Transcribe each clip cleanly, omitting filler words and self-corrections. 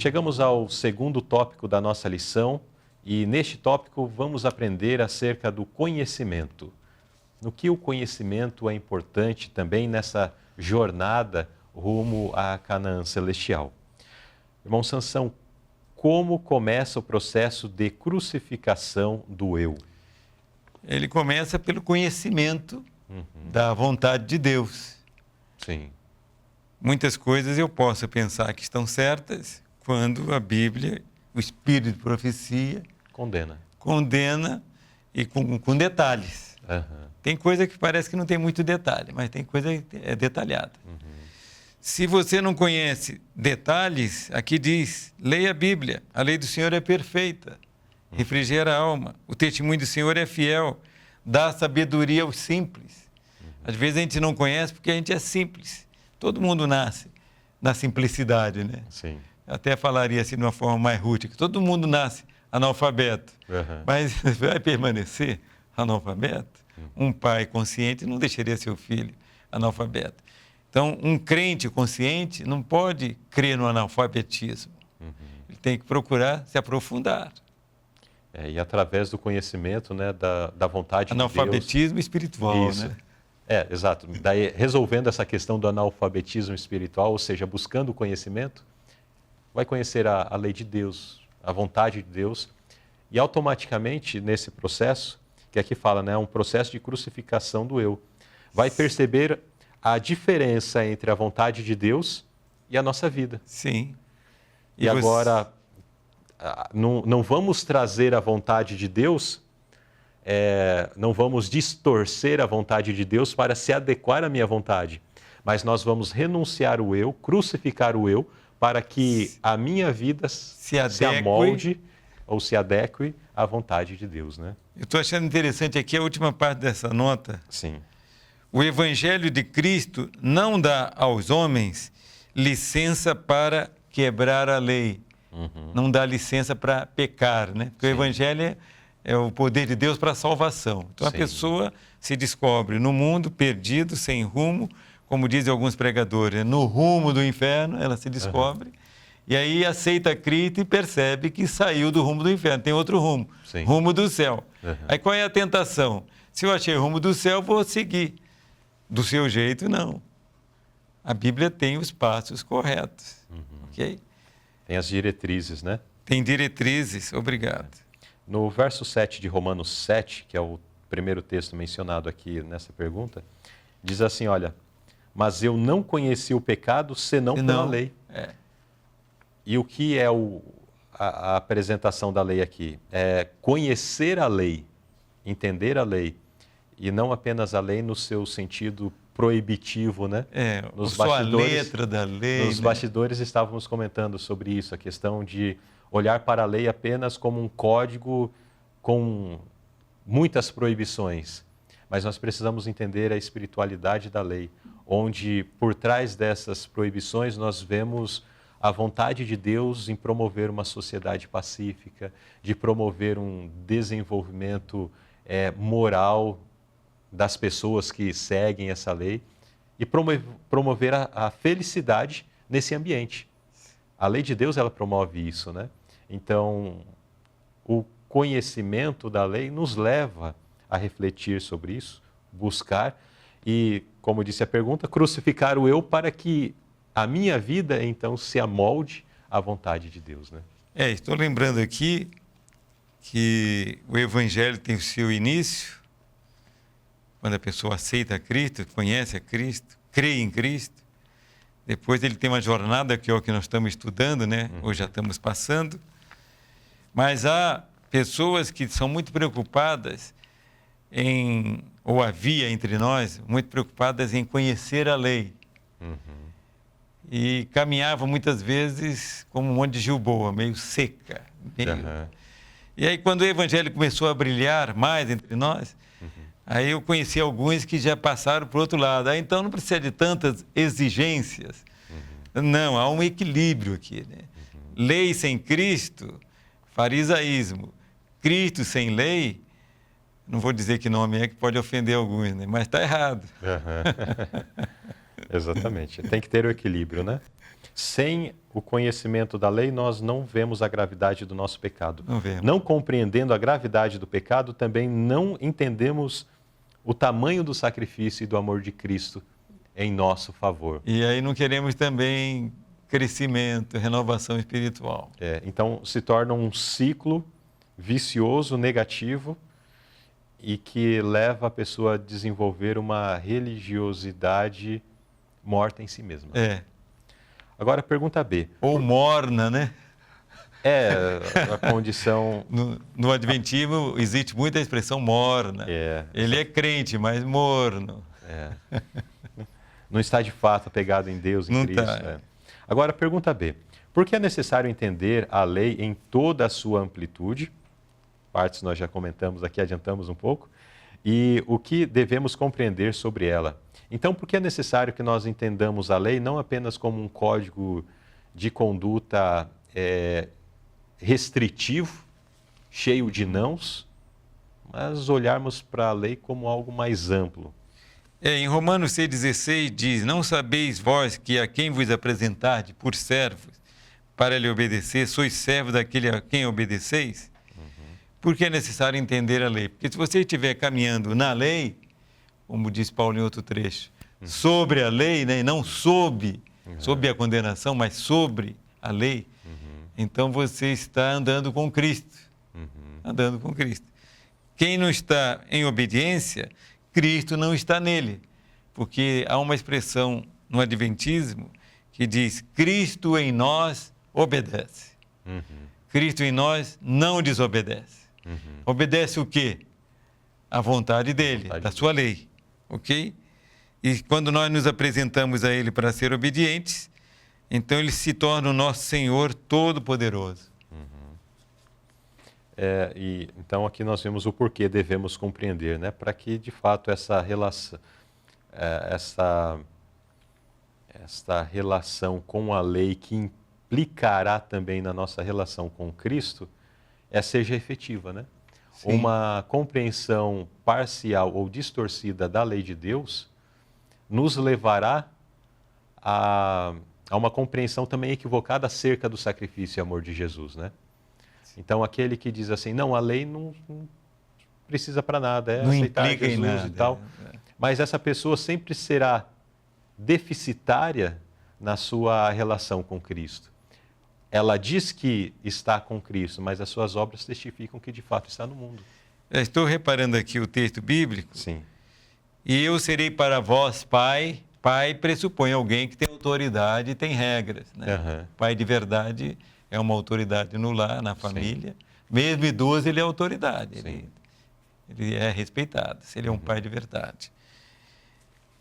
Chegamos ao segundo tópico da nossa lição e neste tópico vamos aprender acerca do conhecimento. No que o conhecimento é importante também nessa jornada rumo à Canaã celestial. Irmão Sansão, como começa o processo de crucificação do eu? Ele começa pelo conhecimento da vontade de Deus. Sim. Muitas coisas eu posso pensar que estão certas quando a Bíblia, o Espírito de profecia, condena e com detalhes. Tem coisa que parece que não tem muito detalhe, mas tem coisa que é detalhada. Se você não conhece detalhes, aqui diz, leia a Bíblia, a lei do Senhor é perfeita, refrigera a alma, o testemunho do Senhor é fiel, dá sabedoria aos simples. Às vezes a gente não conhece porque a gente é simples. Todo mundo nasce na simplicidade, né? Sim. Eu até falaria assim de uma forma mais rústica, todo mundo nasce analfabeto, mas vai permanecer analfabeto? Um pai consciente não deixaria seu filho analfabeto. Então, um crente consciente não pode crer no analfabetismo. Ele tem que procurar se aprofundar. E através do conhecimento, né, da vontade de Deus. Analfabetismo espiritual, Isso. né? Exato. Daí, resolvendo essa questão do analfabetismo espiritual, ou seja, buscando o conhecimento, vai conhecer a lei de Deus, a vontade de Deus, e automaticamente, nesse processo, que aqui fala, né, um processo de crucificação do eu, vai perceber a diferença entre a vontade de Deus e a nossa vida. Sim. E agora, não vamos trazer a vontade de Deus, não vamos distorcer a vontade de Deus para se adequar à minha vontade, mas nós vamos renunciar o eu, crucificar o eu, para que a minha vida se amolde ou se adeque à vontade de Deus, né? Eu estou achando interessante aqui a última parte dessa nota. Sim. O Evangelho de Cristo não dá aos homens licença para quebrar a lei. Não dá licença para pecar, né? Porque o Evangelho é o poder de Deus para a salvação. Então a pessoa se descobre no mundo perdido, sem rumo, como dizem alguns pregadores, no rumo do inferno ela se descobre, e aí aceita Cristo e percebe que saiu do rumo do inferno, tem outro rumo, rumo do céu. Aí qual é a tentação? Se eu achei rumo do céu, vou seguir. Do seu jeito, não. A Bíblia tem os passos corretos, ok? Tem as diretrizes, né? Tem diretrizes, obrigado. No verso 7 de Romanos 7, que é o primeiro texto mencionado aqui nessa pergunta, diz assim, olha, mas eu não conheci o pecado senão pela lei. E o que é a apresentação da lei aqui? É conhecer a lei, entender a lei, e não apenas a lei no seu sentido proibitivo, né? Só a letra da lei. Nos bastidores estávamos comentando sobre isso, a questão de olhar para a lei apenas como um código com muitas proibições. Mas nós precisamos entender a espiritualidade da lei, onde por trás dessas proibições nós vemos a vontade de Deus em promover uma sociedade pacífica, de promover um desenvolvimento moral das pessoas que seguem essa lei e promover a felicidade nesse ambiente. A lei de Deus, ela promove isso, né? Então, o conhecimento da lei nos leva a refletir sobre isso, buscar e, como disse a pergunta, crucificar o eu para que a minha vida, então, se amolde à vontade de Deus, né? Estou lembrando aqui que o Evangelho tem o seu início quando a pessoa aceita a Cristo, conhece a Cristo, crê em Cristo. Depois ele tem uma jornada, que é o que nós estamos estudando, né? Ou já estamos passando. Mas há pessoas que são muito preocupadas ou havia entre nós, muito preocupadas em conhecer a lei. E caminhavam muitas vezes como um monte de Gilboa, meio seca. E aí quando o Evangelho começou a brilhar mais entre nós, aí eu conheci alguns que já passaram para o outro lado. Então não precisa de tantas exigências. Não, há um equilíbrio aqui, né? Lei sem Cristo, farisaísmo. Cristo sem lei, não vou dizer que nome é que pode ofender alguns, né? Mas está errado. Exatamente. Tem que ter o equilíbrio, né? Sem o conhecimento da lei, nós não vemos a gravidade do nosso pecado. Não vemos. Não compreendendo a gravidade do pecado, também não entendemos o tamanho do sacrifício e do amor de Cristo em nosso favor. E aí não queremos também crescimento, renovação espiritual. Então, se torna um ciclo vicioso, negativo, e que leva a pessoa a desenvolver uma religiosidade morta em si mesma. Agora, pergunta B. Ou morna, né? A condição... No Adventismo existe muita expressão morna. Ele é crente, mas morno. Não está de fato apegado em Deus, em Não Cristo. tá. Agora, pergunta B. Por que é necessário entender a lei em toda a sua amplitude? Partes nós já comentamos aqui, adiantamos um pouco. E o que devemos compreender sobre ela? Então, por que é necessário que nós entendamos a lei não apenas como um código de conduta restritivo, cheio de nãos, mas olharmos para a lei como algo mais amplo? Em Romanos 6,16 diz: não sabeis vós que a quem vos apresentardes por servos para lhe obedecer, sois servos daquele a quem obedeceis? Por que é necessário entender a lei? Porque se você estiver caminhando na lei, como diz Paulo em outro trecho, sobre a lei, né, e não sob a condenação, mas sobre a lei, então você está andando com Cristo. Andando com Cristo. Quem não está em obediência, Cristo não está nele. Porque há uma expressão no Adventismo que diz: Cristo em nós obedece. Cristo em nós não desobedece. Obedece o quê? A vontade dele, da sua lei. Ok? E quando nós nos apresentamos a ele para ser obedientes, então ele se torna o nosso Senhor Todo-Poderoso. Então aqui nós vemos o porquê devemos compreender, né? Para que de fato essa relação, esta relação com a lei que implicará também na nossa relação com Cristo, seja efetiva, né? Sim. Uma compreensão parcial ou distorcida da lei de Deus nos levará a uma compreensão também equivocada acerca do sacrifício e amor de Jesus, né? Então, aquele que diz assim, não, a lei não precisa para nada, não aceitar implica Jesus em nada, e tal. Mas essa pessoa sempre será deficitária na sua relação com Cristo. Ela diz que está com Cristo, mas as suas obras testificam que de fato está no mundo. Estou reparando aqui o texto bíblico. Sim. E eu serei para vós pai. Pai pressupõe alguém que tem autoridade e tem regras, né? Pai de verdade é uma autoridade no lar, na família. Sim. Mesmo idoso, ele é autoridade. Ele é respeitado, se ele é um pai de verdade.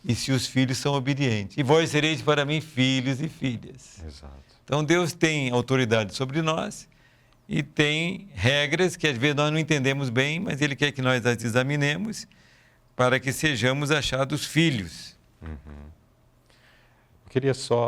E se os filhos são obedientes. E vós sereis para mim filhos e filhas. Exato. Então, Deus tem autoridade sobre nós e tem regras que às vezes nós não entendemos bem, mas Ele quer que nós as examinemos para que sejamos achados filhos. Eu queria só